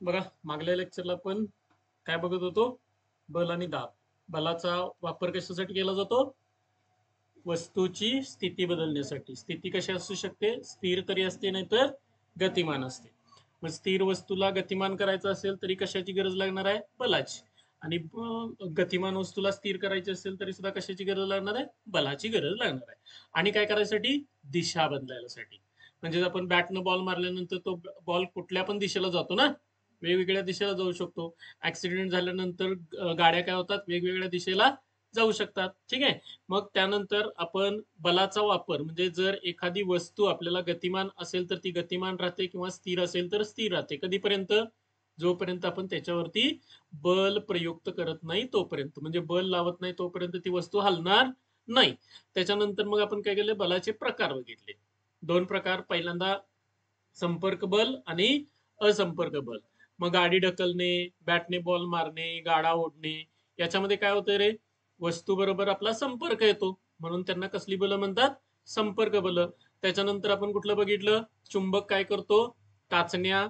बघा, मागल्या लेक्चरला आपण काय बघत होतो? बल आणि दाब. बलाचा वापर कशासाठी केला जातो? वस्तूची स्थिती बदलण्यासाठी. स्थिती कशी असू शकते? स्थिर तरी असते, नाहीतर गतिमान असते. मग स्थिर वस्तूला गतिमान करायचं असेल तरी कशाची गरज लागणार आहे? बलाची. आणि गतिमान वस्तूला स्थिर करायची असेल तरी सुद्धा कशाची गरज लागणार आहे? बलाची गरज लागणार आहे. आणि काय करायसाठी? दिशा बदलायसाठी. म्हणजे आपण बॅटनं बॉल मारल्यानंतर तो बॉल कुठल्या पण दिशेला जातो ना, वेगवेगळ्या दिशेला जाऊ शकतो. ऍक्सिडेंट झाल्यानंतर गाड्या काय होतात? वेगवेगळ्या दिशेला जाऊ शकतात. ठीक आहे. मग त्यानंतर आपण बलाचा वापर म्हणजे जर एखादी वस्तू आपल्याला गतिमान असेल तर ती गतिमान राहते किंवा स्थिर असेल तर स्थिर राहते. कधीपर्यंत? जोपर्यंत आपण त्याच्यावरती बल प्रयुक्त करत नाही तोपर्यंत. म्हणजे बल लावत नाही तोपर्यंत ती वस्तू हलणार नाही. त्याच्यानंतर मग आपण काय केलं? बलाचे प्रकार बघितले. दोन प्रकार. पहिल्यांदा संपर्क बल आणि असंपर्क बल. मग गाडी ढकलणे, बॅटने बॉल मारणे, गाडा ओढणे, याच्यामध्ये काय होतं रे? वस्तू बरोबर आपला संपर्क येतो, म्हणून त्यांना कसली बल म्हणतात? संपर्क बल. त्याच्यानंतर आपण कुठलं बघितलं? चुंबक काय करतो? टाचण्या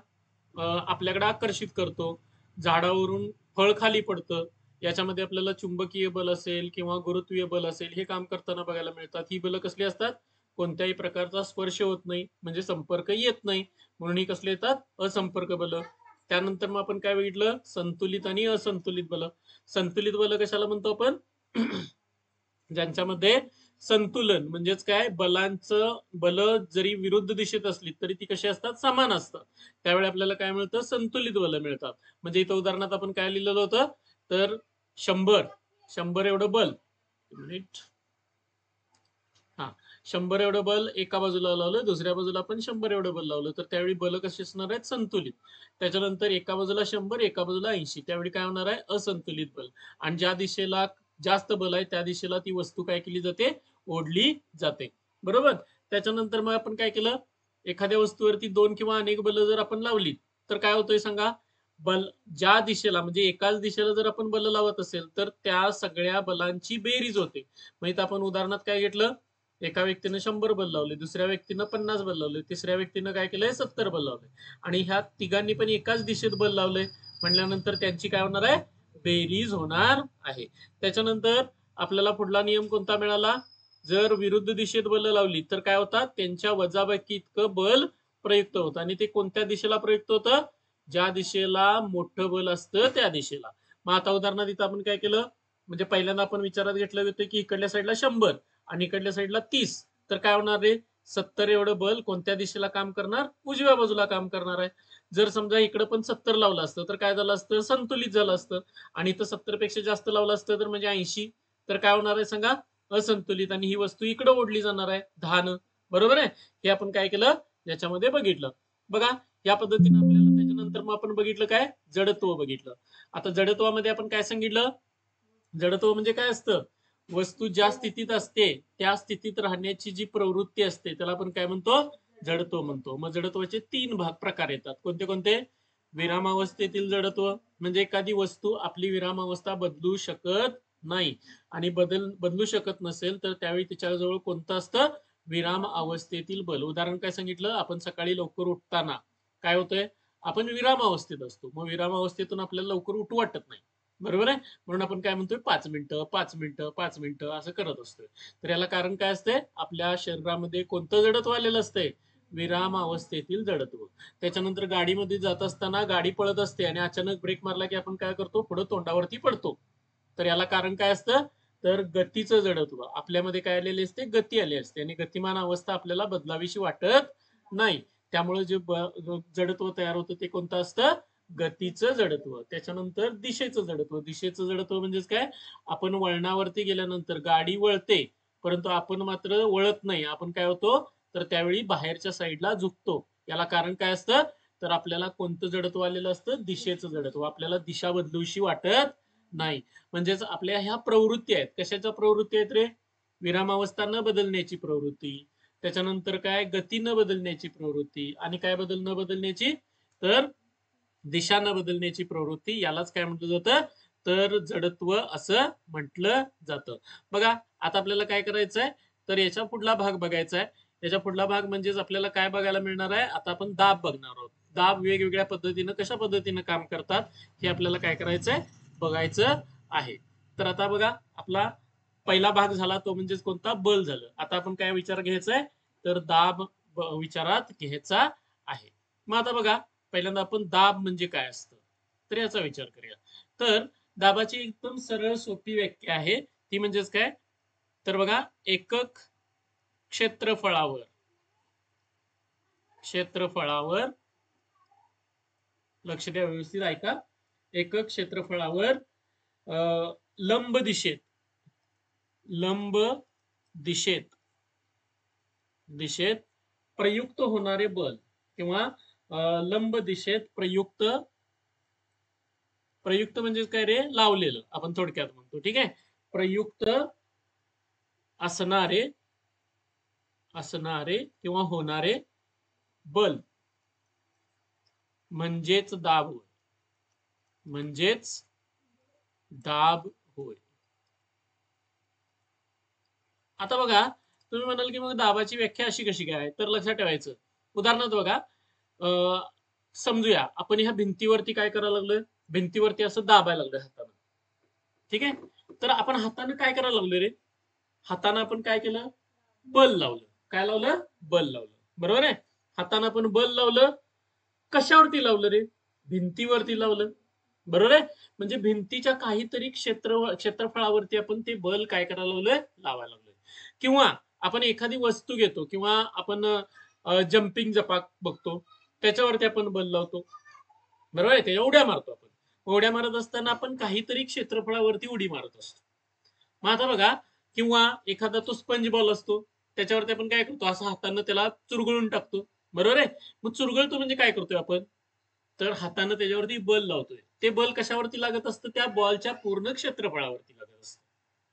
आपल्याकडे आकर्षित करतो. झाडावरून फळ खाली पडतं, याच्यामध्ये आपल्याला चुंबकीय बल असेल किंवा गुरुत्वीय बल असेल हे काम करताना बघायला मिळतात. ही बल कसली असतात? कोणत्याही प्रकारचा स्पर्श होत नाही, म्हणजे संपर्क येत नाही, म्हणून ही कसले येतात? असंपर्क बल. त्यानंतर मग आपण काय बघितलं? संतुलित आणि असंतुलित बल. संतुलित बल कशाला म्हणतो आपण? ज्यांच्यामध्ये संतुलन म्हणजेच काय? बलांचं बल जरी विरुद्ध दिशेत असली तरी ती कशी असतात? समान असतात. त्यावेळी आपल्याला काय मिळतं? संतुलित बल मिळतात. म्हणजे इथं उदाहरणात आपण काय लिहिलेलं होतं? तर 100 एवढं बल, मिनिट, हा, 100 एवढं बल एका बाजूला लावलं, दुसऱ्या बाजूला आपण 100 एवढं बल लावलं, तर त्यावेळी बल कशी असणार आहेत? संतुलित. त्याच्यानंतर एका बाजूला 100, एका बाजूला 80, त्यावेळी काय होणार आहे? असंतुलित बल. आणि ज्या दिशेला जास्त बल आहे त्या दिशेला ती वस्तू काय केली जाते? ओढली जाते. बरोबर. त्याच्यानंतर मग आपण काय केलं? एखाद्या वस्तूवरती दोन किंवा अनेक बल जर आपण लावली तर काय होतंय सांगा? बल ज्या दिशेला म्हणजे एकाच दिशेला जर आपण बल लावत असेल तर त्या सगळ्या बलांची बेरीज होते. मग इथं आपण उदाहरणात काय घेतलं? एका व्यक्तीनं 100 बल लावले, दुसऱ्या व्यक्तीनं 50 बल लावले, तिसऱ्या व्यक्तीनं काय केलंय? 70 बल लावले. आणि ह्या तिघांनी पण एकाच दिशेत बल लावलंय म्हणल्यानंतर त्यांची काय होणार आहे? बेरीज होणार आहे. त्याच्यानंतर आपल्याला पुढला नियम कोणता मिळाला? जर विरुद्ध दिशेत बल लावली तर काय होतात? त्यांच्या वजाबाकी इतकं बल प्रयुक्त होतं. आणि ते कोणत्या दिशेला प्रयुक्त होतं? ज्या दिशेला मोठं बल असतं त्या दिशेला. मग आता उदाहरणार्थ इथं आपण काय केलं? म्हणजे पहिल्यांदा आपण विचारात घेतलं होतं की इकडल्या साईडला 100 आणि इकडल्या साईडला 30, तर काय होणार रे? 70 एवढं बल कोणत्या दिशेला काम करणार? उजव्या बाजूला काम करणार आहे. जर समजा इकडं पण 70 लावलं असतं तर काय झालं असतं? संतुलित झालं असतं. आणि इथं 70 पेक्षा जास्त लावलं असतं तर म्हणजे 80, तर काय होणार आहे सांगा? असंतुलित. आणि ही वस्तू इकडे ओढली जाणार आहे 10. बरोबर आहे. हे आपण काय केलं? याच्यामध्ये बघितलं. बघा, या पद्धतीने आपल्याला त्याच्यानंतर मग आपण बघितलं काय? जडत्व बघितलं. आता जडत्वामध्ये आपण काय सांगितलं? जडत्व म्हणजे काय असतं? वस्तू ज्या स्थितीत असते त्या स्थितीत राहण्याची जी प्रवृत्ती असते त्याला आपण काय म्हणतो? जडत्व म्हणतो. मग जडत्वाचे 3 प्रकार येतात. कोणते कोणते? विरामावस्थेतील जडत्व, म्हणजे एखादी वस्तू आपली विरामावस्था बदलू शकत नाही, आणि बदलू शकत नसेल तर त्यावेळी तिच्याजवळ कोणतं असतं? विराम अवस्थेतील बल. उदाहरण काय सांगितलं? आपण सकाळी लवकर उठताना काय होतंय? आपण विराम अवस्थेत असतो. मग विराम अवस्थेतून आपल्याला लवकर उठू वाटत नाही. बरोबर आहे. म्हणून आपण काय म्हणतोय? 5 मिनिटं 5 मिनिटं 5 मिनिटं असं करत असतोय. तर याला कारण काय असते? आपल्या शरीरामध्ये कोणतं जडत्व आलेलं असतंय? विराम अवस्थेतील जडत्व. त्याच्यानंतर गाडीमध्ये जात असताना गाडी पळत असते आणि अचानक ब्रेक मारला की आपण काय करतो? पुढे तोंडावरती पडतो. तर याला कारण काय असतं? तर गतीचं जडत्व. आपल्यामध्ये काय आलेले असते? गती आली असते, आणि गतिमान अवस्था आपल्याला बदलावीशी वाटत नाही. त्यामुळे जे जडत्व तयार होतं ते कोणतं असतं? गतीचं जडत्व. त्याच्यानंतर दिशेचं जडत्व. दिशेचं जडत्व म्हणजेच काय? आपण वळणावरती गेल्यानंतर गाडी वळते, परंतु आपण मात्र वळत नाही. आपण काय होतो? तर त्यावेळी बाहेरच्या साईडला झुकतो. याला कारण काय असतं? तर आपल्याला कोणतं जडत्व आलेलं असतं? दिशेचं जडत्व. आपल्याला दिशा बदलूशी वाटत नाही. म्हणजेच आपल्या ह्या प्रवृत्ती आहेत. कशाच्या प्रवृत्ती आहेत रे? विरामावस्था न बदलण्याची प्रवृत्ती. त्याच्यानंतर काय? गती न बदलण्याची प्रवृत्ती. आणि काय न बदलण्याची? तर दिशा न बदलण्याची प्रवृत्ती. यालाच काय म्हटलं जातं? तर जडत्व असं म्हटलं जातं. बघा, आता आपल्याला काय करायचंय? तर याच्या पुढला भाग बघायचा आहे. याच्या पुढला भाग म्हणजेच आपल्याला काय बघायला मिळणार आहे? आता आपण दाब बघणार आहोत. दाब वेगवेगळ्या पद्धतीनं कशा पद्धतीनं काम करतात हे आपल्याला काय करायचंय बघायचं आहे. तर आता बघा आपला पहिला भाग झाला तो म्हणजेच कोणता बल झालं. आता आपण काय विचार घ्यायचाय तर दाब विचारात घ्यायचा आहे. मग आता बघा पहिल्यांदा आपण दाब म्हणजे काय असतं तर याचा विचार करूया. तर दाबाची एकदम सरळ सोपी व्याख्या आहे ती म्हणजेच काय तर बघा एकक क्षेत्रफळावर लक्ष द्या व्यवस्थित ऐका एकक क्षेत्रफळावर लंब दिशेत प्रयुक्त होणारे बल किंवा लंब दिशेत प्रयुक्त म्हणजे काय रे लावलेलं आपण थोडक्यात म्हणतो ठीक आहे. प्रयुक्त असणारे किंवा होणारे बल म्हणजेच दाब होय. आता बघा तुम्ही म्हणाल की मग दाबाची व्याख्या अशी कशी काय तर लक्षात ठेवायचं. उदाहरणार्थ बघा समजूया आपण ह्या भिंतीवरती काय करायला लागलोय भिंतीवरती असं दाबायला लागलोय हाताने ठीक आहे. तर आपण हाताने काय करायला लागलोय रे हाताने आपण काय केलं बल लावलं. काय लावलं बल लावलं बरोबर आहे. हाताने आपण बल लावलं कशावरती लावलं रे भिंतीवरती लावलं बरोबर आहे. म्हणजे भिंतीच्या काहीतरी क्षेत्रफळावरती आपण ते बल काय करायला लावलोय लावायला लागलोय. किंवा आपण एखादी वस्तू घेतो किंवा आपण जम्पिंग जपाक बघतो त्याच्यावरती आपण बल लावतो बरोबर आहे. त्याच्या उड्या मारतो आपण उड्या मारत असताना आपण काहीतरी क्षेत्रफळावरती उडी मारत असतो. मग आता बघा किंवा एखादा तो स्पंज बॉल असतो त्याच्यावरती आपण काय करतो असं हाताने त्याला चुरगळून टाकतो बरोबर आहे. मग चुरगळतो म्हणजे काय करतोय आपण तर हाताने त्याच्यावरती बल लावतोय. ते बल कशावरती लागत असतं त्या बॉलच्या पूर्ण क्षेत्रफळावरती लागत असतं.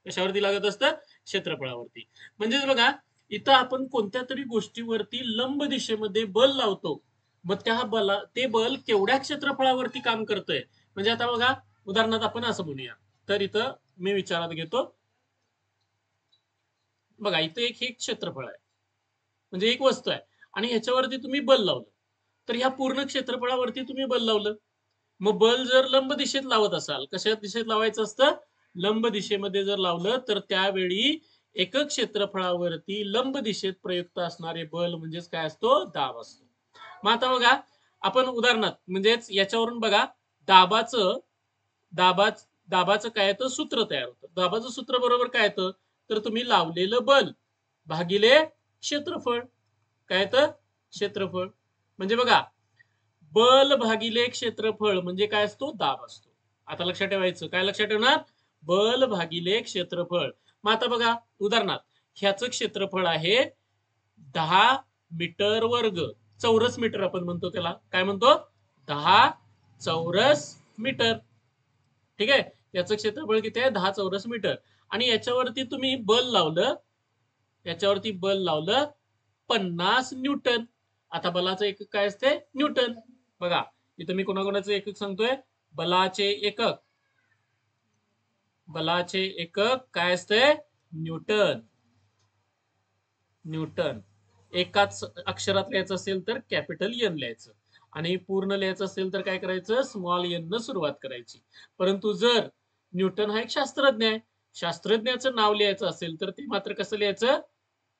कशावरती लागत असतं क्षेत्रफळावरती. म्हणजेच बघा इथं आपण कोणत्या तरी गोष्टीवरती लंब दिशेमध्ये बल लावतो मग ते बल केवढ्या क्षेत्रफळावरती काम करतंय. म्हणजे आता बघा उदाहरणार्थ आपण असं म्हणूया तर इथं मी विचारात घेतो बघा इथं एक हे क्षेत्रफळ आहे म्हणजे एक वस्तू आहे आणि ह्याच्यावरती तुम्ही बल लावलं तर ह्या पूर्ण क्षेत्रफळावरती तुम्ही बल लावलं. मग बल जर लंब दिशेत लावत असाल कशा दिशेत लावायचं असतं लंब दिशेमध्ये जर लावलं तर त्यावेळी एकक क्षेत्रफळावरती लंब दिशेत प्रयुक्त असणारे बल म्हणजेच काय असतो दाब असतो. मग आता बघा आपण उदाहरणार्थ म्हणजेच याच्यावरून बघा दाबाचं दाबाचं काय येतं सूत्र तयार होतं. दाबाचं सूत्र बरोबर काय येतं तर तुम्ही लावलेलं बल भागिले क्षेत्रफळ काय येतं क्षेत्रफळ. म्हणजे बघा बल भागिले क्षेत्रफळ म्हणजे काय असतो दाब असतो. आता लक्षात ठेवायचं काय लक्षात ठेवणार बल भागिले क्षेत्रफळ. मग आता बघा उदाहरणार्थ ह्याचं क्षेत्रफळ आहे 10 मीटर वर्ग चौरस मीटर आपण म्हणतो त्याला काय म्हणतो 10 चौरस मीटर ठीक आहे. याचं क्षेत्रफळ किती आहे 10 चौरस मीटर आणि याच्यावरती तुम्ही बल लावलं 50 न्यूटन. आता बलाचं एकक काय असते न्यूटन. बघा इथं मी कोणाकोणाचं एकक सांगतोय बलाचे एकक काय असते न्यूटन. एकाच अक्षरात लिहायचं असेल तर कॅपिटल एन लिहायचं आणि पूर्ण लिहायचं असेल तर काय करायचं स्मॉल एन न सुरुवात करायची. परंतु जर न्यूटन हा एक शास्त्रज्ञ आहे शास्त्रज्ञाचं नाव लिहायचं असेल तर ते मात्र कसं लिहायचं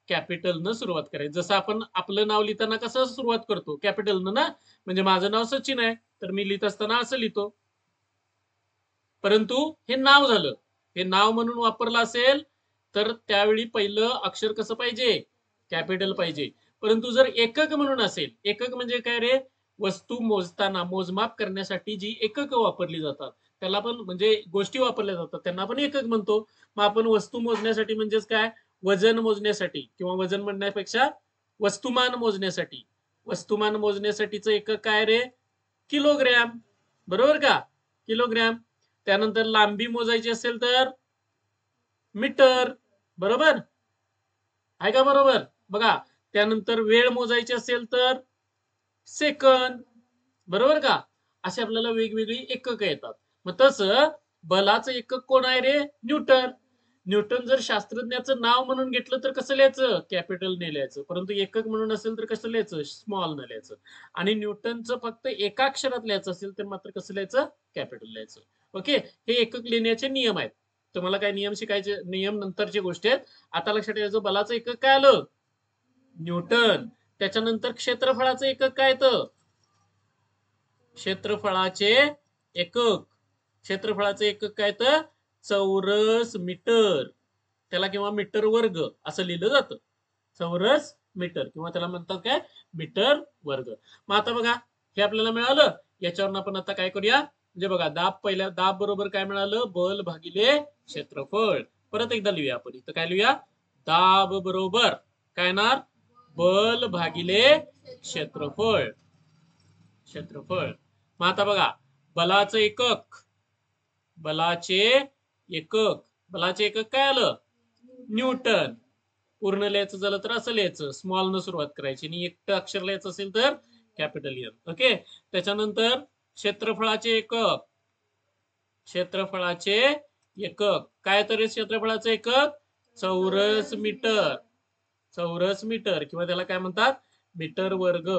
कॅपिटल न सुरुवात करायची. जसं आपण आपलं नाव लिहिताना कसं सुरुवात करतो कॅपिटल न ना. म्हणजे माझं नाव सचिन आहे तर मी लिहित असताना असं लिहितो. परंतु हे नाव झालं हे नाव म्हणून वापरलं असेल तर त्यावेळी पहिलं अक्षर कसं पाहिजे कॅपिटल पाहिजे. परंतु जर एकक म्हणून असेल एकक म्हणजे काय रे वस्तू मोजताना मोजमाप करण्यासाठी जी एकक वापरली जातात त्याला पण म्हणजे गोष्टी वापरल्या जातात त्यांना आपण एकक म्हणतो. मग आपण वस्तू मोजण्यासाठी म्हणजेच काय वजन मोजण्यासाठी किंवा वजन म्हणण्यापेक्षा वस्तुमान मोजण्यासाठीचं एकक काय रे किलोग्रॅम बरोबर का किलोग्रॅम. त्यानंतर लांबी मोजायची असेल तर मीटर बरोबर आहे का बरोबर. बघा त्यानंतर वेळ मोजायची असेल तर सेकंद बरोबर का. असे आपल्याला वेगवेगळी एकक येतात. मग तसं बलाचं एकक कोण आहे रे न्यूटन. न्यूटन जर शास्त्रज्ञाचं नाव म्हणून घेतलं तर कसं लिहायचं? कॅपिटल ने लिहायचं. परंतु एकक म्हणून असेल तर कसं लिहायचं? स्मॉल न लिहायचं. आणि न्यूटनचं फक्त एका अक्षरात लिहायचं असेल तर मात्र कसं लिहायचं? कॅपिटल लिहायचं. ओके, हे एकक लिहिण्याचे नियम आहेत. तुम्हाला काय नियम शिकायचे? नियम नंतरची गोष्ट आहेत. आता लक्षात ठेवायचं, बलाचं एकक काय आलं? न्यूटन. त्याच्यानंतर क्षेत्रफळाचं एकक काय येतं? क्षेत्रफळाचे एकक. क्षेत्रफळाचं एकक काय तर चौरस मीटर. त्याला किंवा मीटर वर्ग असं लिहिलं जातं. चौरस मीटर किंवा त्याला म्हणतात काय? मीटर वर्ग. मग आता बघा, हे आपल्याला मिळालं. याच्यावरून आपण आता काय करूया? म्हणजे बघा, दाब बरोबर काय मिळालं? बल भागिले क्षेत्रफळ. परत एकदा लिहूया आपण. इथं काय लिहूया? दाब बरोबर काय येणार? बल भागिले क्षेत्रफळ. क्षेत्रफळ. मग आता बघा, बलाचं एकक. बलाचे एकक. बलाचे एकक काय आलं? न्यूटन. पूर्ण लिहायचं झालं तर असं लिहायचं, स्मॉल न सुरुवात करायची. आणि एकटं अक्षर लिहायचं असेल तर कॅपिटल एन. ओके, त्याच्यानंतर क्षेत्रफळाचे एकक. क्षेत्रफळाचे एकक काय तर क्षेत्रफळाचे एकक? चौरस मीटर. चौरस मीटर किंवा त्याला काय म्हणतात? मीटर वर्ग.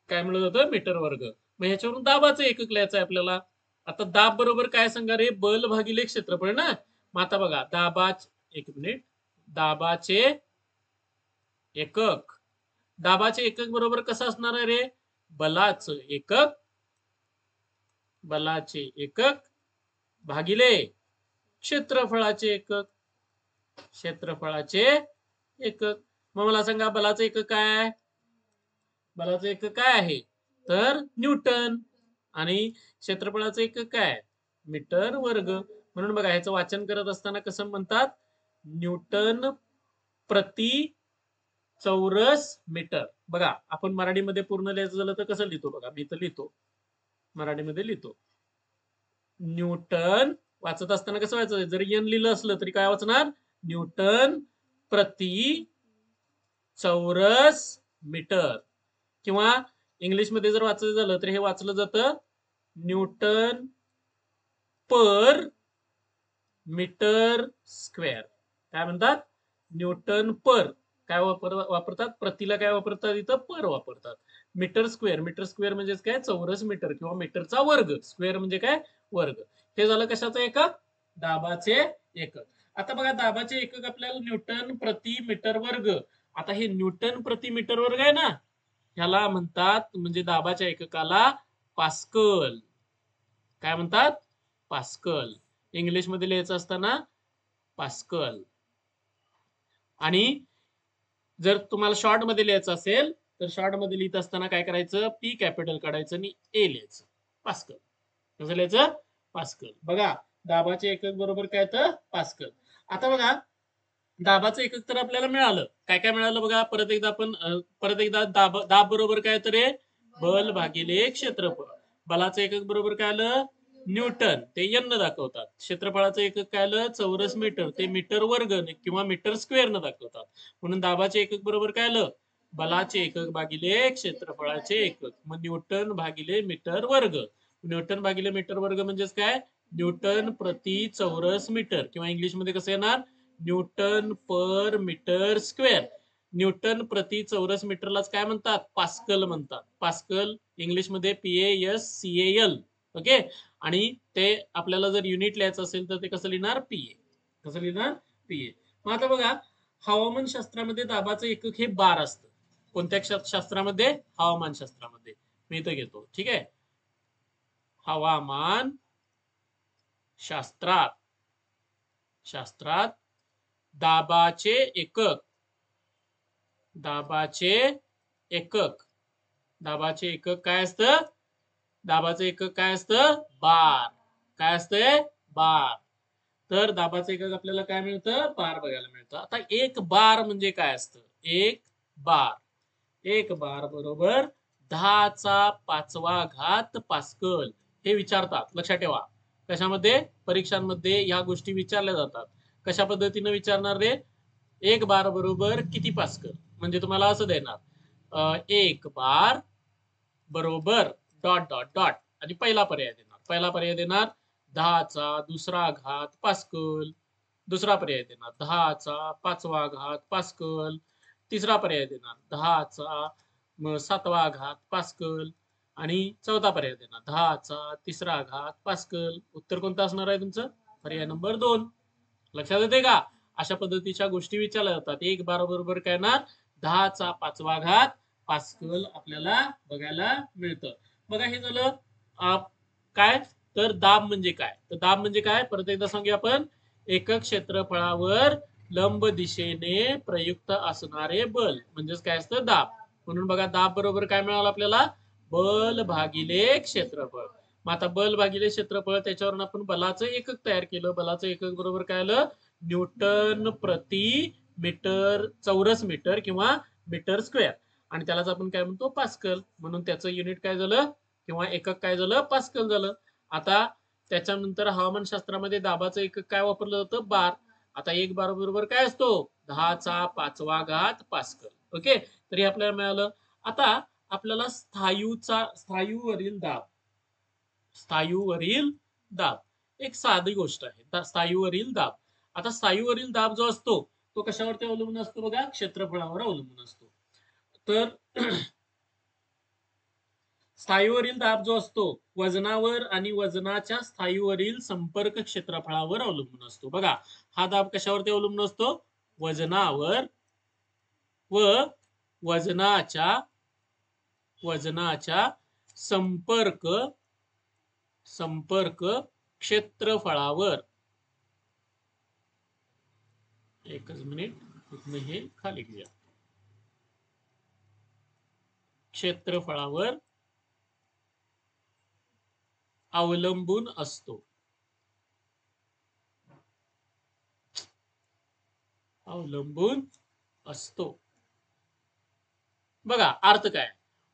काय म्हणलं जातं? मीटर वर्ग. मग ह्याच्यावरून दाबाचं एकक लिहायचं आहे आपल्याला. आता दाब बरोबर काय सांगा रे? बल भागिले क्षेत्रफळ ना. मग आता बघा, एक मिनिट. दाबाचे एकक. दाबाचे एकक बरोबर कसं असणार आहे रे? बलाचं एकक. बलाचे एकक भागिले क्षेत्रफळाचे एकक. क्षेत्रफळाचे एकक. मग मला सांगा, बलाचं एकक काय? बलाचं एकक काय आहे? तर न्यूटन. आणि क्षेत्रफळाचं एकक काय? मीटर वर्ग. म्हणून बघा, ह्याचं वाचन करत असताना कसं म्हणतात? न्यूटन प्रति चौरस मीटर. बघा, आपण मराठीमध्ये पूर्ण लिहायचं झालं तर कसं लिहितो? बघा, मी तर लिहितो, मराठीमध्ये लिहितो. न्यूटन. वाचत असताना कसं वाचायचं? जर एन लिहिलं असलं तरी काय वाचणार? न्यूटन प्रति चौरस मीटर. किंवा इंग्लिशमध्ये जर वाचायचं झालं तर हे वाचलं जातं न्यूटन पर मीटर स्क्वेअर. काय म्हणतात? Newton per. काय वापरतात? प्रतिला काय वापरतात? इथं पर वापरतात. Metre square. मीटर स्क्वेअर म्हणजेच काय? चौरस मीटर किंवा मीटरचा वर्ग. स्क्वेअर म्हणजे काय? वर्ग. हे झालं कशाचं एकक? दाबाचे एकक. आता बघा, दाबाचे एकक आपल्याला न्यूटन प्रति मीटर वर्ग. आता हे न्यूटन प्रति मीटर वर्ग आहे ना, ह्याला म्हणतात, म्हणजे दाबाच्या एककाला पास्कल. काय म्हणतात? पास्कल. इंग्लिशमध्ये लिहायचं असताना पास्कल. आणि जर तुम्हाला शॉर्ट मध्ये लिहायचं असेल तर शॉर्ट मध्ये लिहित असताना काय करायचं? पी कॅपिटल काढायचं आणि ए लिहायचं. पास्कल. कसं लिहायचं? पास्कल. बघा, दाबाचे एकक बरोबर काय तर पास्कल. आता बघा, दाबाचं एकक तर आपल्याला मिळालं. काय काय मिळालं बघा, परत एकदा दाब बरोबर काय तर बल भागिले क्षेत्रफळ. बलाचं एकक बरोबर काय आलं? न्यूटन. ते एन न दाखवतात. क्षेत्रफळाचं एकक काय आलं? चौरस मीटर. ते मीटर वर्ग किंवा मीटर स्क्वेअर न दाखवतात. म्हणून दाबाचे एकक बरोबर काय आलं? बलाचे एकक भागिले क्षेत्रफळाचे एकक. मग न्यूटन भागिले मीटर वर्ग. न्यूटन भागिले मीटर वर्ग म्हणजेच काय? न्यूटन प्रति चौरस मीटर. किंवा इंग्लिशमध्ये कसं येणार? न्यूटन पर मीटर स्क्वेअर. न्यूटन प्रति चौरस मीटरलाच काय म्हणतात? पास्कल म्हणतात. पास्कल इंग्लिशमध्ये PASCAL. ओके. आणि ते आपल्याला जर युनिट लिहायचं असेल तर ते कसं लिहिणार? PA. कसं लिहिणार? PA. मग आता बघा, हवामान शास्त्रामध्ये दाबाचं एकक हे बार असतं. कोणत्या शास्त्रामध्ये? हवामान शास्त्रामध्ये. मी इथं घेतो, ठीक आहे. हवामान शास्त्रात दाबाचे एकक. दाबाचे एकक. दाबाचे एकक काय असतं? दाबाचं एकक काय असतं? बार. काय असतंय? बार. तर दाबाचं एकक आपल्याला काय मिळतं? बार बघायला मिळतं. आता एक बार म्हणजे काय असतं? एक बार. एक बार बरोबर 10⁵ पास्कल. हे विचारतात, लक्षात ठेवा. कशामध्ये? परीक्षांमध्ये ह्या गोष्टी विचारल्या जातात. कशा पद्धतीने विचारणार रे? एक बार बरोबर किती पास्कल? म्हणजे तुम्हाला असं देणार, एक बार बरोबर डॉट डॉट डॉट. आणि पहिला पर्याय देणार 10⁻² पास्कल. दुसरा पर्याय देणार 10चा 5वा घात पास्कल. तिसरा पर्याय देणार 10चा 7वा घात पास्कल. आणि चौथा पर्याय देणार 10चा 3रा घात पास्कल. उत्तर कोणतं असणार आहे तुमचं? पर्याय नंबर 2. लक्षात येते का? अशा पद्धतीच्या गोष्टी विचारल्या जातात. एक बार बरोबर काय येणार? 10चा 5वा घात पास्कल आपल्याला बघायला मिळतं. बघा हे झालं काय तर दाब म्हणजे काय? तर दाब म्हणजे काय? परत एकदा सांगूया आपण. एकक क्षेत्रफळावर लंब दिशेने प्रयुक्त असणारे बल म्हणजेच काय असतं? दाब. म्हणून बघा दाब बरोबर काय मिळालं आपल्याला? बल भागिले क्षेत्रफळ. मग आता बल भागिले क्षेत्रफळ त्याच्यावरून आपण बलाचं एकक तयार केलं. बलाचं एकक बरोबर काय आलं? न्यूटन प्रति मीटर चौरस मीटर किंवा मीटर स्क्वेअर. आणि त्यालाच आपण काय म्हणतो? पास्कल. म्हणून त्याचं युनिट काय झालं किंवा एकक काय झालं? पास्कल झालं. आता त्याच्यानंतर हवामानशास्त्रामध्ये दाबाचं एकक काय वापरलं जातं? बार. आता एक बार बरोबर काय असतो? 10चा 5वा घात पास्कल. ओके, तरी आपल्याला मिळालं. आता आपल्याला स्थायूवरील दाब, स्थायूवरील दाब एक साधी गोष्ट आहे. स्थायूवरील दाब. आता स्थायूवरील दाब जो असतो तो कशावरती अवलंबून असतो? बघा, क्षेत्रफळावर अवलंबून असतो. तर स्थायूवरील दाब जो असतो वजनावर आणि वजनाच्या स्थायूवरील संपर्क क्षेत्रफळावर अवलंबून असतो. बघा, हा दाब कशावरती अवलंबून असतो? वजनावर व वजनाच्या संपर्क क्षेत्रफळावर. एकच मिनिट, हे खाली घेऊया. क्षेत्रफळावर अवलंबून असतो. बघा अर्थ काय?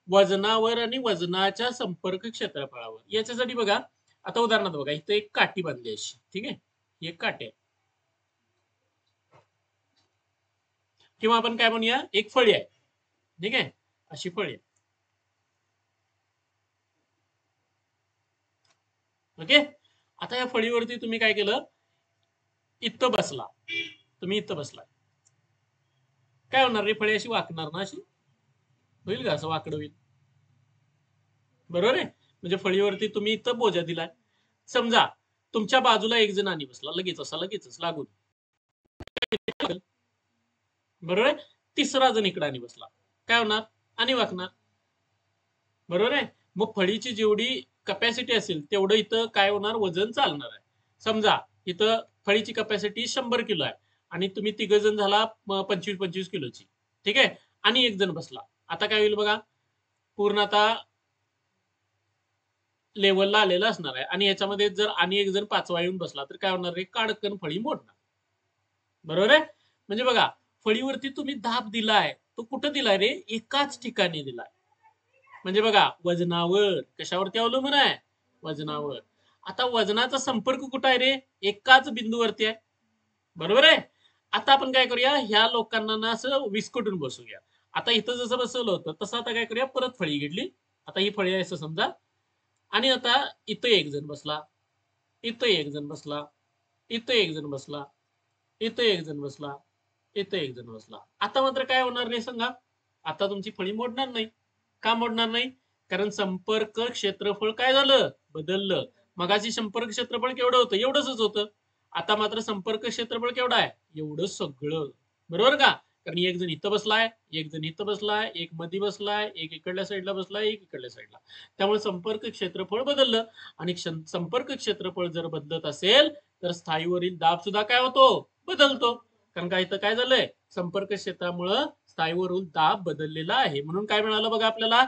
वजनावर आणि वजनाच्या संपर्क क्षेत्रफळावर. याच्यासाठी बघा, आता उदाहरणार्थ बघा, इथे एक काठी बांधली अशी. ठीक आहे, ही एक काठी आहे. किंवा आपण काय म्हणूया, एक फळी आहे. ठीक आहे, अशी फळी आहे. ओके, आता या फळीवरती तुम्ही काय केलं? इथं बसला. तुम्ही इथं बसला, काय होणार रे? फळी अशी वाकणार ना? अशी होईल का? असं वाकडं होईल, बरोबर आहे? म्हणजे फळीवरती तुम्ही इथं बोजा दिलाय. समजा तुमच्या बाजूला एक जण आणि बसला, लगेचच लागून, बरोबर आहे? तिसरा जण इकडे आणि बसला, काय होणार? आणि वाकणार, बरोबर आहे? मग फळीची जेवढी कपॅसिटी असेल तेवढं इथं काय होणार? वजन चालणार आहे. समजा इथं फळीची कपॅसिटी 100 किलो आहे आणि तुम्ही तिघ जण झाला 25-25 किलोची. ठीक आहे, आणि एक जण बसला. आता काय होईल बघा, पूर्ण आता लेवलला आलेला असणार आहे. आणि याच्यामध्ये जर आणि एक जण पाचवा येऊन बसला तर काय होणार रे? काडकन फळी मोडणार, बरोबर आहे? म्हणजे बघा, फळीवरती तुम्ही दाब दिलाय, तो कुठं दिलाय रे? एकाच ठिकाणी दिलाय. म्हणजे बघा, वजनावर. कशावरती अवलंबून आहे? वजनावर. आता वजनाचा संपर्क कुठं आहे रे? एकाच बिंदूवरती आहे, बरोबर आहे? आता आपण काय करूया, ह्या लोकांना ना असं विस्कटून बसूया. आता इथं जसं बसवलं होतं तसं आता काय करूया, परत फळी घेतली. आता ही फळी आहे असं समजा. आणि आता इथं एक जण बसला, इथं एक जण बसला, इथं एक जण बसला, इथं एक जण बसला, इथं एक जण बसला. आता मात्र काय होणार रे सांगा? आता तुमची फळी मोडणार नाही. का मोडणार नाही? कारण संपर्क क्षेत्रफळ काय झालं? बदललं. मगाशी संपर्क क्षेत्रफळ केवढं होतं? एवढंच होतं. आता मात्र संपर्क क्षेत्रफळ केवढं आहे? एवढं सगळं, बरोबर का? कारण एक जण इथं बसलाय, एक जण इथं बसलाय, एक मध्ये बसलाय, एक इकडल्या साईडला बसलाय, एक इकडल्या साईडला. त्यामुळे संपर्क क्षेत्रफळ बदललं. आणि संपर्क क्षेत्रफळ जर बदलत असेल तर स्थायूवरील दाब सुद्धा काय होतो? बदलतो. कारण का इथं काय झालंय? संपर्क क्षेत्रामुळं स्थायूवरील दाब बदललेला आहे. म्हणून काय मिळालं बघा आपल्याला?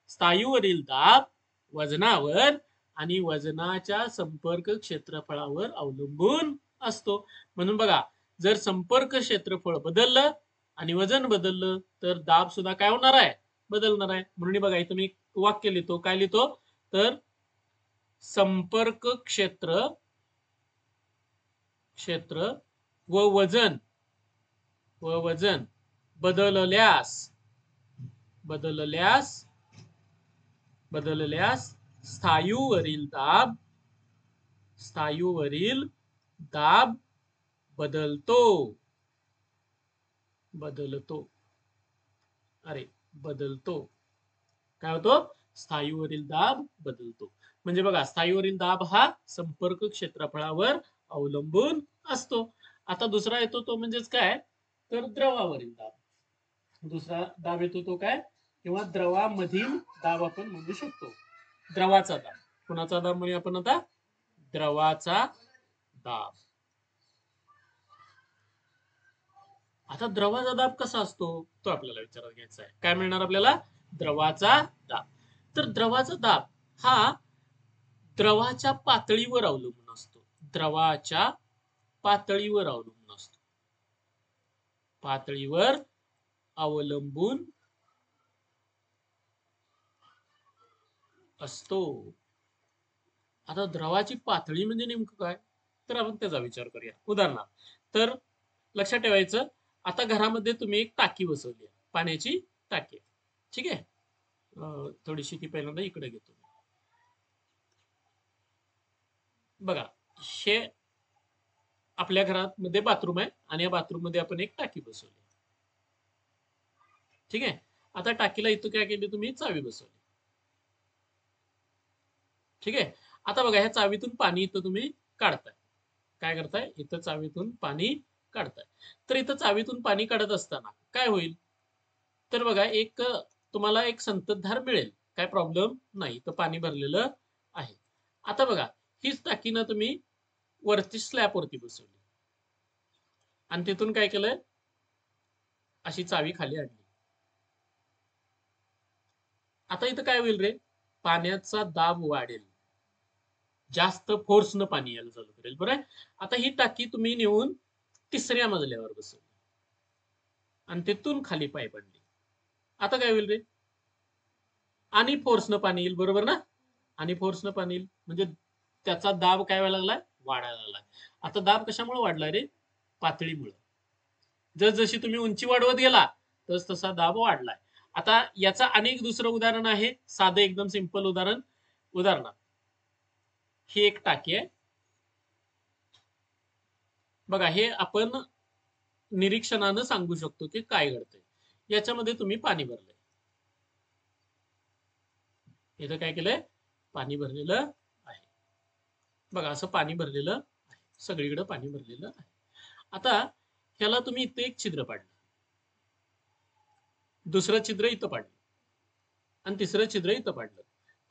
स्थायूवरील दाब वजनावर आणि वजनाच्या संपर्क क्षेत्रफळावर अवलंबून असतो. म्हणून बघा, जर संपर्क क्षेत्रफळ बदललं आणि वजन बदललं तर दाब सुद्धा काय होणार आहे? बदलणार आहे. म्हणून बघा, इथं मी वाक्य लिहितो. काय लिहितो? तर संपर्क क्षेत्र व वजन बदलल्यास स्थायूवरील दाब बदलतो, बदलतो, अरे बदलतो, काय होतो, स्थायूवरील दाब बदलतो. म्हणजे बघा, स्थायूवरील दाब हा संपर्क क्षेत्रफळावर अवलंबून असतो. आता दुसरा येतो तो म्हणजेच काय, तर द्रवावरील दाब. दुसरा दाब येतो तो काय, किंवा द्रवामधील दाब आपण म्हणू शकतो. द्रवाचा दाब, कुणाचा दाब म्हणजे आपण आता, द्रवाचा दाब. आता द्रवाचा दाब कसा असतो तो आपल्याला विचारात घ्यायचा आहे. काय मिळणार आपल्याला, द्रवाचा दाब. तर द्रवाचा दाब हा द्रवाच्या पातळीवर अवलंबून असतो. द्रवाच्या पातळीवर अवलंबून असतो. पातळीवर अवलंबून असतो. आता द्रवाची पातळी म्हणजे नेमकं काय, तर आपण त्याचा विचार करूया. उदाहरणार्थ, तर लक्षात ठेवायचं, आता घरामध्ये तुम्ही एक टाकी बसवली आहे, पाण्याची टाकी, ठीक आहे. थोडीशी ती पहिल्यांदा इकडे घेतो. बघा, हे आपल्या घरात मध्ये बाथरूम आहे आणि या बाथरूम मध्ये आपण एक टाकी बसवली, ठीक आहे. आता टाकीला इथं काय केली, तुम्ही चावी बसवली, ठीक आहे. आता बघा, ह्या चावीतून पाणी इथं तुम्ही काढताय. काय करताय, इथं चावीतून पाणी काढताय. तर इथं चावीतून पाणी काढत असताना काय होईल, तर बघा, एक तुम्हाला एक संततधार मिळेल, काय प्रॉब्लेम नाही, तर पाणी भरलेलं आहे. आता बघा, हीच टाकी ना तुम्ही वरती स्लॅब वरती बसवली आणि तिथून काय केलंय, अशी चावी खाली आणली. आता इथं काय होईल रे, पाण्याचा दाब वाढेल, जास्त फोर्सनं पाणी यायला चालू करेल, बरं. आता ही टाकी तुम्ही नेऊन तिसऱ्या मजल्यावर बसवली आणि तिथून खाली पाईप आणली. आता काय होईल रे, आणि फोर्सनं पाणी येईल, बरोबर ना, आणि फोर्सनं पाणी येईल म्हणजे त्याचा दाब काय व्हायला लागलाय, वाढायला लागलाय. आता दाब कशामुळे वाढलाय रे, पातळीमुळे. जसजशी तुम्ही उंची वाढवत गेला तस तसा दाब वाढलाय. आता याचा अनेक दुसरं उदाहरण आहे, साधं एकदम सिंपल उदाहरण. उदाहरणार्थ, ही एक टाकी आहे बघा, हे आपण निरीक्षणानं सांगू शकतो की काय घडतंय. याच्यामध्ये तुम्ही पाणी भरलंय, इथं काय केलंय, पाणी भरलेलं आहे, बघा असं पाणी भरलेलं आहे, सगळीकडे पाणी भरलेलं आहे. आता ह्याला तुम्ही इथं एक छिद्र पाडलं, दुसरं छिद्र इथं पाडलं आणि तिसरं छिद्र इथं पाडलं.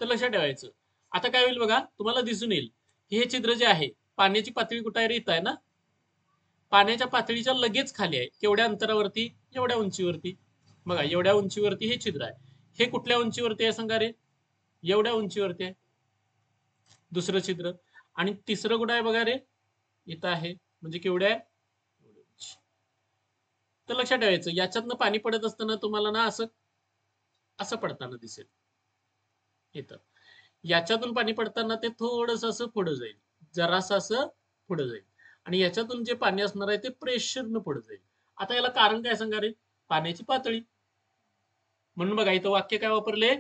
तर लक्षात ठेवायचं, आता काय होईल बघा, तुम्हाला दिसून येईल हे छिद्र जे आहे, पाण्याची पातळी कुठे आहे रे, इथं आहे ना, पाण्याच्या पातळीच्या लगेच खाली आहे. केवढ्या अंतरावरती, एवढ्या उंचीवरती. बघा, एवढ्या उंचीवरती हे छिद्र आहे. हे कुठल्या उंचीवरती आहे सांगा रे, एवढ्या उंचीवरती आहे दुसरं छिद्र. आणि तिसरं कुठं आहे बघा रे, इथं आहे, म्हणजे केवढ्या आहे, तर लक्षात ठेवायचं, याच्यातनं पाणी पडत असताना तुम्हाला ना असं असं पडताना दिसेल. इथं याच्यातून पाणी पडताना ते थोडस असं पुढे जाईल, जरासं असं पुढे जाईल, आणि याच्यातून जे पाणी असणार आहे ते प्रेशरनं पुढे जाईल. आता याला कारण काय सांगा रे, पाण्याची पातळी. म्हणून बघा, इथं वाक्य काय वापरले,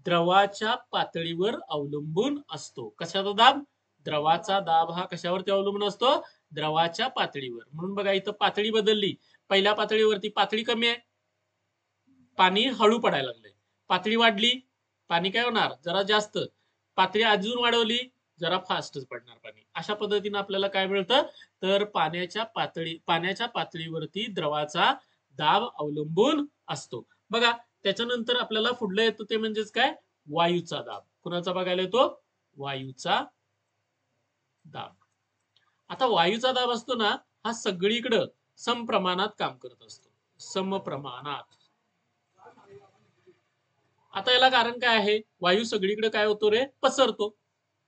द्रवाच्या पातळीवर अवलंबून असतो. कशाचा दाब, द्रवाचा दाब हा कशावरती अवलंबून असतो, द्रवाच्या पातळीवर. म्हणून बघा, इथं पातळी बदलली, पहिल्या पातळीवरती पातळी कमी आहे, पाणी हळू पडायला लागले. पातळी वाढली, पाणी काय होणार, जरा जास्त. पातळी अजून वाढवली, जरा फास्टच पडणार पाणी. अशा पद्धतीने आपल्याला काय मिळतं, तर पाण्याच्या पातळीवरती द्रवाचा दाब अवलंबून असतो. बघा, त्याच्यानंतर आपल्याला पुढलं येतं ते म्हणजेच काय, वायूचा दाब. कुणाचा बघायला येतो, वायूचा दाब. आता वायूचा दाब असतो ना, हा सगळीकडं समप्रमाणात काम करत असतो, समप्रमाणात. आता याला कारण काय आहे, वायू सगळीकडे काय होतो रे, पसरतो.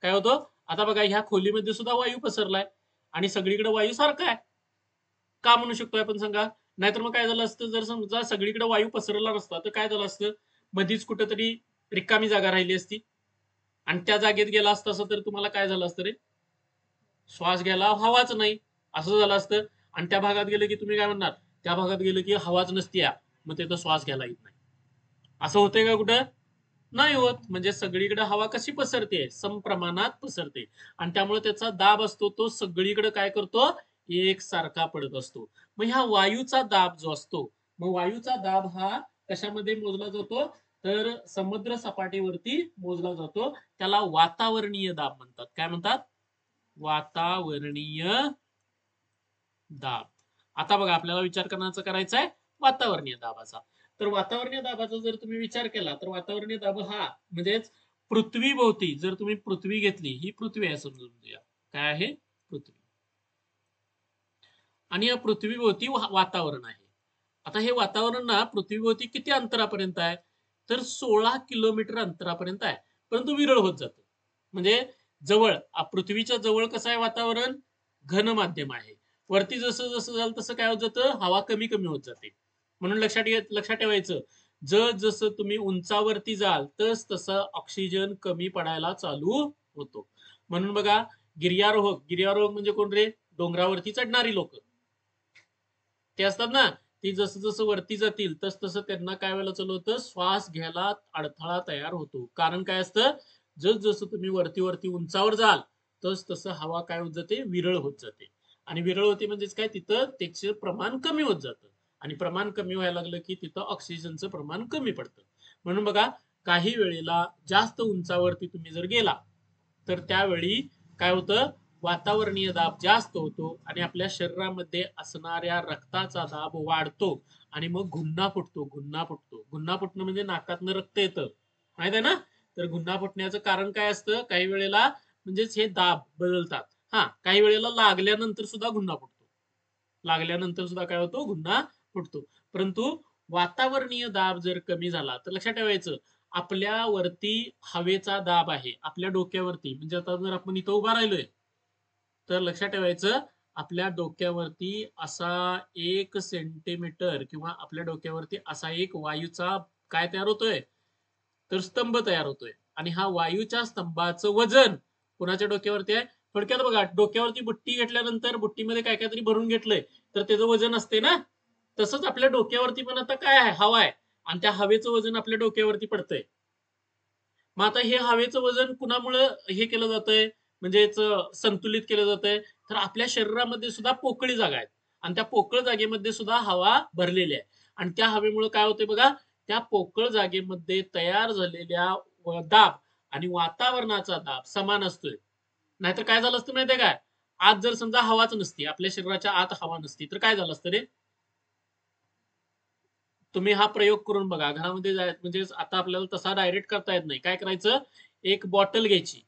काय होतो, आता बघा, ह्या खोलीमध्ये सुद्धा वायू पसरलाय आणि सगळीकडे वायू सारखा आहे, का म्हणू शकतोय आपण सांगा. नाहीतर मग काय झालं असतं, जर समजा सगळीकडे वायू पसरला नसता तर काय झालं असतं, मधीच कुठेतरी रिकामी जागा राहिली असती आणि त्या जागेत गेला असता असं, तर तुम्हाला काय झालं असतं रे, श्वास घ्यायला हवाच नाही, असं झालं असतं. आणि त्या भागात गेलं की तुम्ही काय म्हणणार, त्या भागात गेलं की हवाच नसती, मग तिथं श्वास घ्यायला येत नाही, असं होतंय का कुठं, नाही होत. म्हणजे सगळीकडे हवा कशी पसरते, समप्रमाणात पसरते, आणि त्यामुळे त्याचा दाब असतो तो सगळीकडे काय करतो, एक सारखा पडत असतो. मग ह्या वायूचा दाब जो असतो, मग वायूचा दाब हा कशामध्ये मोजला जातो? तर समुद्र सपाटीवरती मोजला जातो. त्याला वातावरणीय दाब म्हणतात. काय म्हणतात? वातावरणीय दाब. आता बघा आपल्याला विचार करायचा आहे वातावरणीय दाबाचा. तर वातावरणीय दाबाचा जर तुम्ही विचार केला तर वातावरणीय दाब हा म्हणजेच पृथ्वीभोवती जर तुम्ही पृथ्वी घेतली, ही पृथ्वी आहे समजून घ्या. काय आहे? पृथ्वी. आणि या पृथ्वीभोवती वातावरण आहे. आता हे वातावरण ना पृथ्वीभोवती किती अंतरापर्यंत आहे? तर 16 किलोमीटर अंतरापर्यंत आहे. परंतु विरळ होत जातं. म्हणजे जवळ पृथ्वीच्या जवळ कसं आहे वातावरण? घन माध्यम आहे. वरती जसं जसं जाल तसं काय होत जातं? हवा कमी कमी होत जाते. म्हणून लक्षात ठेवायचं, जसं तुम्ही उंचावरती जाल तस तसं ऑक्सिजन कमी पडायला चालू होतो. म्हणून बघा गिर्यारोहक म्हणजे कोण रे? डोंगरावरती चढणारी लोक ते असतात ना, ती जसं जसं वरती जातील तस तसं त्यांना काय व्हायला चालू होतं? श्वास घ्यायला अडथळा तयार होतो. कारण काय असतं? जसं तुम्ही वरती वरती उंचावर जाल तस तसं हवा काय होत जाते? विरळ होत जाते. आणि विरळ होते म्हणजेच काय? तिथं त्याचे प्रमाण कमी होत जातं. आणि प्रमाण कमी व्हायला लागलं की तिथं ऑक्सिजनचं प्रमाण कमी पडतं. म्हणून बघा, काही वेळेला जास्त उंचावरती तुम्ही जर गेला तर त्यावेळी काय होतं? वातावरणीय दाब जास्त होतो आणि आपल्या शरीरामध्ये असणाऱ्या रक्ताचा दाब वाढतो आणि मग गुन्हा फुटणं म्हणजे नाकातनं रक्त येतं, माहित आहे ना? तर गुन्हा फुटण्याचं कारण काय असतं? काही वेळेला म्हणजेच हे दाब बदलतात. काही वेळेला लागल्यानंतर सुद्धा काय होतो? गुन्हा फुटतो. परंतु वातावरणीय दाब जर कमी झाला तर लक्षात ठेवायचं, आपल्या वरती हवेचा दाब आहे, आपल्या डोक्यावरती. म्हणजे आता जर आपण इथं उभा राहिलोय तर लक्षात ठेवायचं, आपल्या डोक्यावरती असा 1 सेंटीमीटर किंवा आपल्या डोक्यावरती असा एक वायूचा काय तयार होतोय? तर स्तंभ तयार होतोय. आणि हा वायूच्या स्तंभाचं वजन कुणाच्या डोक्यावरती आहे? थोडक्यात बघा, डोक्यावरती बुट्टी घेतल्यानंतर बुट्टीमध्ये काय काहीतरी भरून घेतलंय तर त्याचं वजन असते ना. तसंच आपल्या डोक्यावरती पण आता काय आहे? हवा आहे. आणि त्या हवेचं वजन आपल्या डोक्यावरती पडतंय. मग आता हे हवेचं वजन कुणामुळे हे केलं जातंय? म्हणजेच संतुलित केलं जातंय. तर आपल्या शरीरामध्ये सुद्धा पोकळी जागा आहेत. आणि त्या पोकळ जागेमध्ये सुद्धा हवा भरलेली आहे. आणि त्या हवेमुळे काय होतंय बघा, त्या पोकळ जागेमध्ये तयार झालेल्या दाब आणि वातावरणाचा दाब समान असतोय. नाहीतर काय झालं असतं माहितीये काय? आज जर समजा हवाच नसती, आपल्या शरीराच्या आत हवा नसती, तर काय झालं असतं रे? तुम्ही हा प्रयोग करून बघा. घरामध्ये म्हणजे आता आपल्याला तसा डायरेक्ट करता येत नाही. काय करायचं? एक बॉटल घ्यायची.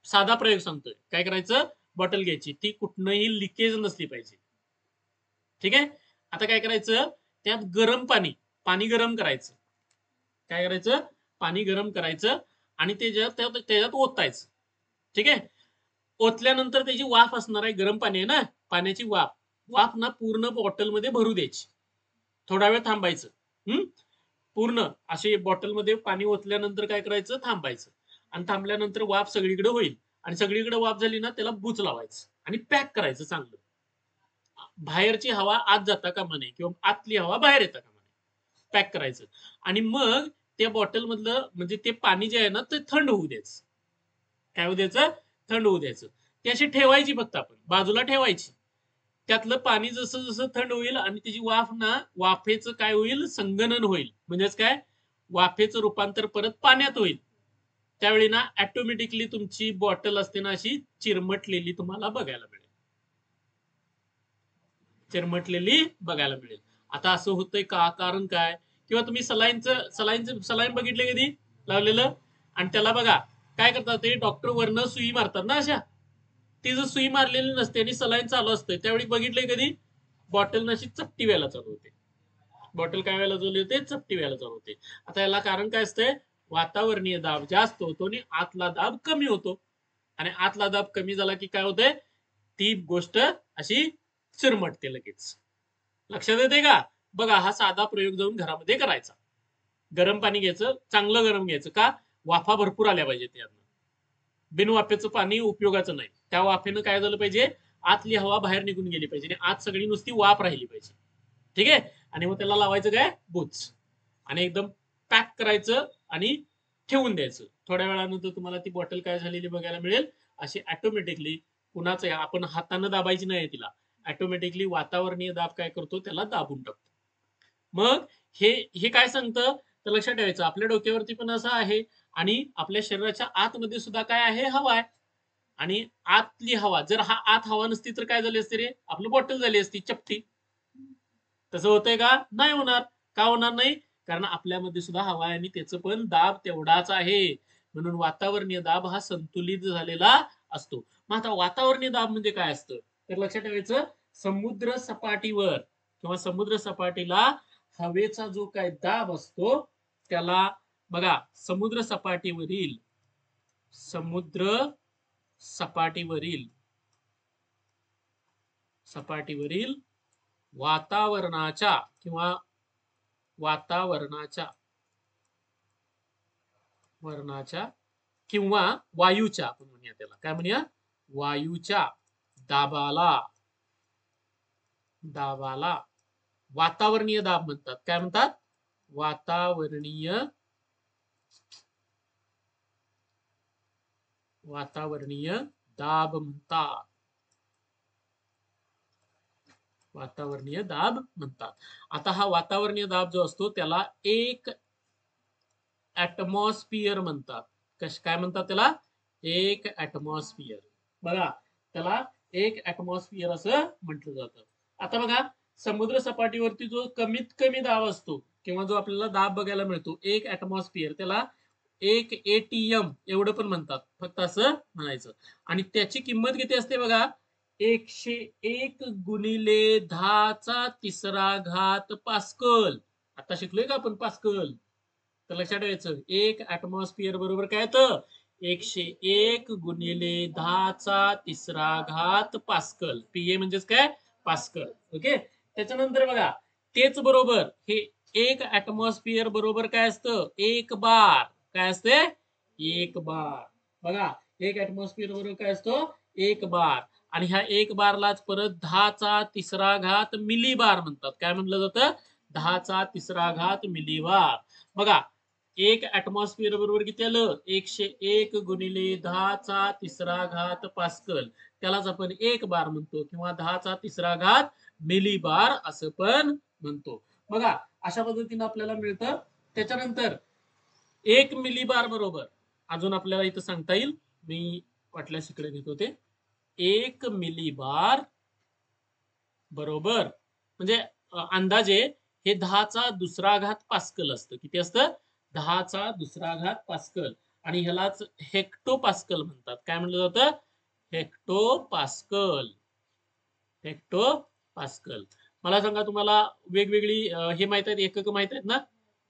साधा प्रयोग सांगतोय. काय करायचं? बॉटल घ्यायची. ती कुठनंही लिकेज नसली पाहिजे. ठीक आहे? आता काय करायचं? त्यात गरम पाणी गरम करायचं. काय करायचं? पाणी गरम करायचं आणि त्याच्यात ओतायचं. ठीक आहे? ओतल्यानंतर त्याची वाफ असणार आहे. गरम पाणी आहे ना, पाण्याची वाफ. वाफ ना पूर्ण बॉटलमध्ये भरू द्यायची. थोडा वेळ थांबायचं. हं? पूर्ण अशी बॉटलमध्ये पाणी ओतल्यानंतर काय करायचं? थांबायचं. आणि थांबल्यानंतर वाफ सगळीकडे होईल. आणि सगळीकडे वाफ झाली ना, त्याला बुच लावायचं आणि पॅक करायचं चांगलं. बाहेरची हवा आत जाता कामा नये किंवा आतली हवा बाहेर येता कामा नये. पॅक करायचं. आणि मग त्या बॉटल मधलं म्हणजे ते पाणी जे आहे ना, ते थंड होऊ द्यायचं. काय होऊ द्यायचं? थंड होऊ द्यायचं. ती अशी ठेवायची फक्त आपण, बाजूला ठेवायची. त्यातलं पाणी जसं जसं थंड होईल आणि त्याची वाफ ना, वाफेचं काय होईल? संगनन होईल. म्हणजेच काय? वाफेचं रूपांतर परत पाण्यात होईल. त्यावेळी ना ऑटोमॅटिकली तुमची बॉटल असते ना, अशी चिरमटलेली तुम्हाला बघायला मिळेल. चिरमटलेली बघायला मिळेल. आता असं होतंय का? कारण काय? किंवा तुम्ही सलाईन बघितले कधी लावलेलं? आणि त्याला बघा काय करतात, ते डॉक्टर वरनं सुई मारतात ना अशा. ती जर सुई मारलेली नसते आणि सलाईन चालू असते, त्यावेळी बघितलंय कधी? बॉटल अशी चपटी व्हायला चालू होते. बॉटल काय व्हायला चालू होते? चपटी व्हायला चालू होते. आता याला कारण काय असतंय? वातावरणीय दाब जास्त होतो आणि आतला दाब कमी होतो. आणि आतला दाब कमी झाला की काय होतंय? ती गोष्ट अशी चिरमटते लगेच. लक्षात येते का? बघा, हा साधा प्रयोग जाऊन घरामध्ये करायचा. गरम पाणी घ्यायचं, चांगलं गरम घ्यायचं. का? वाफा भरपूर आल्या पाहिजे त्यातनं. बिनवाफेचं पाणी उपयोगाचं नाही. त्या वाफेनं काय झालं पाहिजे? आतली हवा बाहेर निघून गेली पाहिजे आणि आत सगळी नुसती वाफ राहिली पाहिजे. ठीक आहे? आणि मग त्याला लावायचं काय? बुच. आणि एकदम पॅक करायचं आणि ठेवून द्यायचं. थोड्या वेळानंतर तुम्हाला ती बॉटल काय झालेली बघायला मिळेल. अशी ऑटोमॅटिकली कुणाचं आहे, आपण हाताने दाबायची नाही तिला, ऑटोमॅटिकली वातावरणीय दाब काय करतो, त्याला दाबून टाकतो. मग हे हे काय सांगतं, तर लक्षात ठेवायचं आपल्या डोक्यावरती पण असं आहे आणि आपल्या शरीराच्या आतमध्ये सुद्धा काय आहे, हवा आहे. आणि आतली हवा, जर हा आत हवा नसती तर काय झाली असती रे, आपली बॉटल झाली असती चपटी. तसं होतंय का, नाही होणार. का होणार नाही, कारण आपल्यामध्ये सुद्धा हवा आहे आणि त्याचं पण दाब तेवढाच आहे. म्हणून वातावरणीय दाब हा संतुलित झालेला असतो. मग आता वातावरणीय दाब म्हणजे काय असतं, तर लक्षात ठेवायचं, समुद्र सपाटीवर किंवा समुद्र सपाटीला हवेचा जो काय दाब असतो त्याला, बघा, समुद्र सपाटीवरील समुद्र सपाटीवरील सपाटीवरील वातावरणाच्या किंवा वातावरणाच्या वर्णाच्या किंवा वायूच्या, आपण म्हणूया त्याला काय म्हणूया, वायूच्या दाबाला दाबाला वातावरणीय दाब म्हणतात. काय म्हणतात, वातावरणीय वातावरणीय दाब म्हणतात. वातावरणीय दाब म्हणतात. आता हा वातावरणीय दाब जो असतो त्याला एक ऍटमॉस्फियर म्हणतात. काय म्हणतात त्याला, एक ऍटमॉस्फियर. बघा, त्याला एक ऍटमॉस्फियर असं म्हटलं जातं. आता बघा, समुद्र सपाटीवरती जो कमीत कमी दाब असतो किंवा जो आपल्याला दाब बघायला मिळतो एक ऍटमॉस्फियर, त्याला एक एटीएम एवढं पण म्हणतात, फक्त असं म्हणायचं. आणि त्याची किंमत किती असते बघा, 101 गुणिले 10⁻³ पास्कल. आता शिकलोय का आपण पास्कल, तर लक्षात ठेवायचं एक ऍटमॉस्फियर बरोबर काय येतं, 101 गुणिले 10⁻³ पास्कल. पीए म्हणजेच काय, पास्कल. ओके. त्याच्यानंतर बघा, तेच बरोबर हे एक ऍटमॉस्फियर बरोबर काय असतं, एक बार. काय असते, एक बार. बघा, एक ऍटमॉस्फियर बरोबर काय असतो, एक बार. आणि ह्या एक बारलाच परत 10⁻³ मिली बार म्हणतात. काय म्हटलं जातं, 10⁻³ मिली बार. बघा, एक ऍटमॉस्फियर बरोबर किती आलं, 101 गुणिले 10⁻³ पास्कल. त्यालाच आपण एक बार म्हणतो किंवा 10⁻³ मिली बार असं पण म्हणतो. बघा, अशा पद्धतीने आपल्याला मिळतं. त्याच्यानंतर 1 मिली बार बरोबर अजून आपल्याला इथं सांगता येईल, मी वाटल्यास इकडे घेतो ते, 1 मिली बार बरोबर म्हणजे अंदाजे हे 10⁻² पास्कल असतं. किती असतं, 10⁻² पास्कल. आणि ह्यालाच हेक्टो पास्कल म्हणतात. काय म्हणलं जातं, हेक्टो पास्कल. Hecto pascal. मला सांगा, तुम्हाला वेगवेगळी हे माहित आहेत, एकक माहित आहेत ना,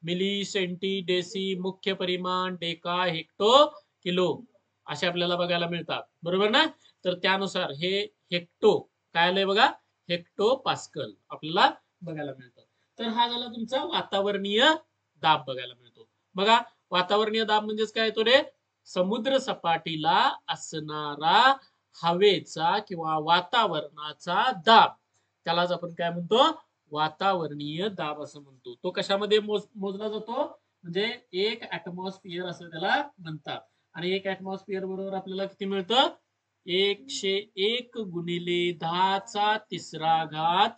मिली, सेंटी, डेसी, मुख्य परिमाण, डेका, हेक्टो, किलो असे आपल्याला बघायला मिळतात, बरोबर ना. तर त्यानुसार हे हेक्टो काय आलंय बघा, हेक्टो पास्कल आपल्याला बघायला मिळतं. तर हा झाला तुमचा वातावरणीय दाब बघायला मिळतो. बघा, वातावरणीय दाब म्हणजेच काय येतो रे, समुद्र सपाटीला असणारा हवेचा किंवा वातावरणाचा दाब, त्यालाच आपण काय म्हणतो, वातावरणीय दाब असं म्हणतो. तो कशामध्ये मोजला जातो, म्हणजे एक ऍटमॉस्फियर असं त्याला म्हणतात. आणि एक ऍटमॉस्फियर बरोबर आपल्याला किती मिळतं, 101 गुणिले 10⁻³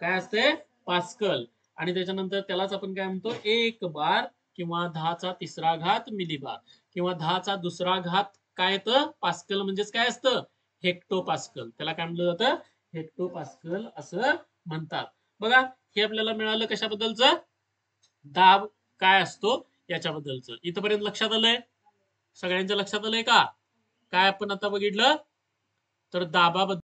काय असते, पास्कल. आणि त्याच्यानंतर त्यालाच आपण काय म्हणतो, एक बार किंवा 10⁻³ मिली बार किंवा 10⁻² काय येतं, पास्कल म्हणजेच काय असतं, हेक्टो पास्कल. त्याला काय म्हणलं जातं, हेक्टो पास्कल असं म्हणतात. बघा, हे आपल्याला मिळालं कशाबद्दलचं, दाब काय असतो याच्याबद्दलचं. इथपर्यंत लक्षात आलंय, सगळ्यांच्या लक्षात आलंय का, काय आपण आता बघितलं, तर दाबाबद्दल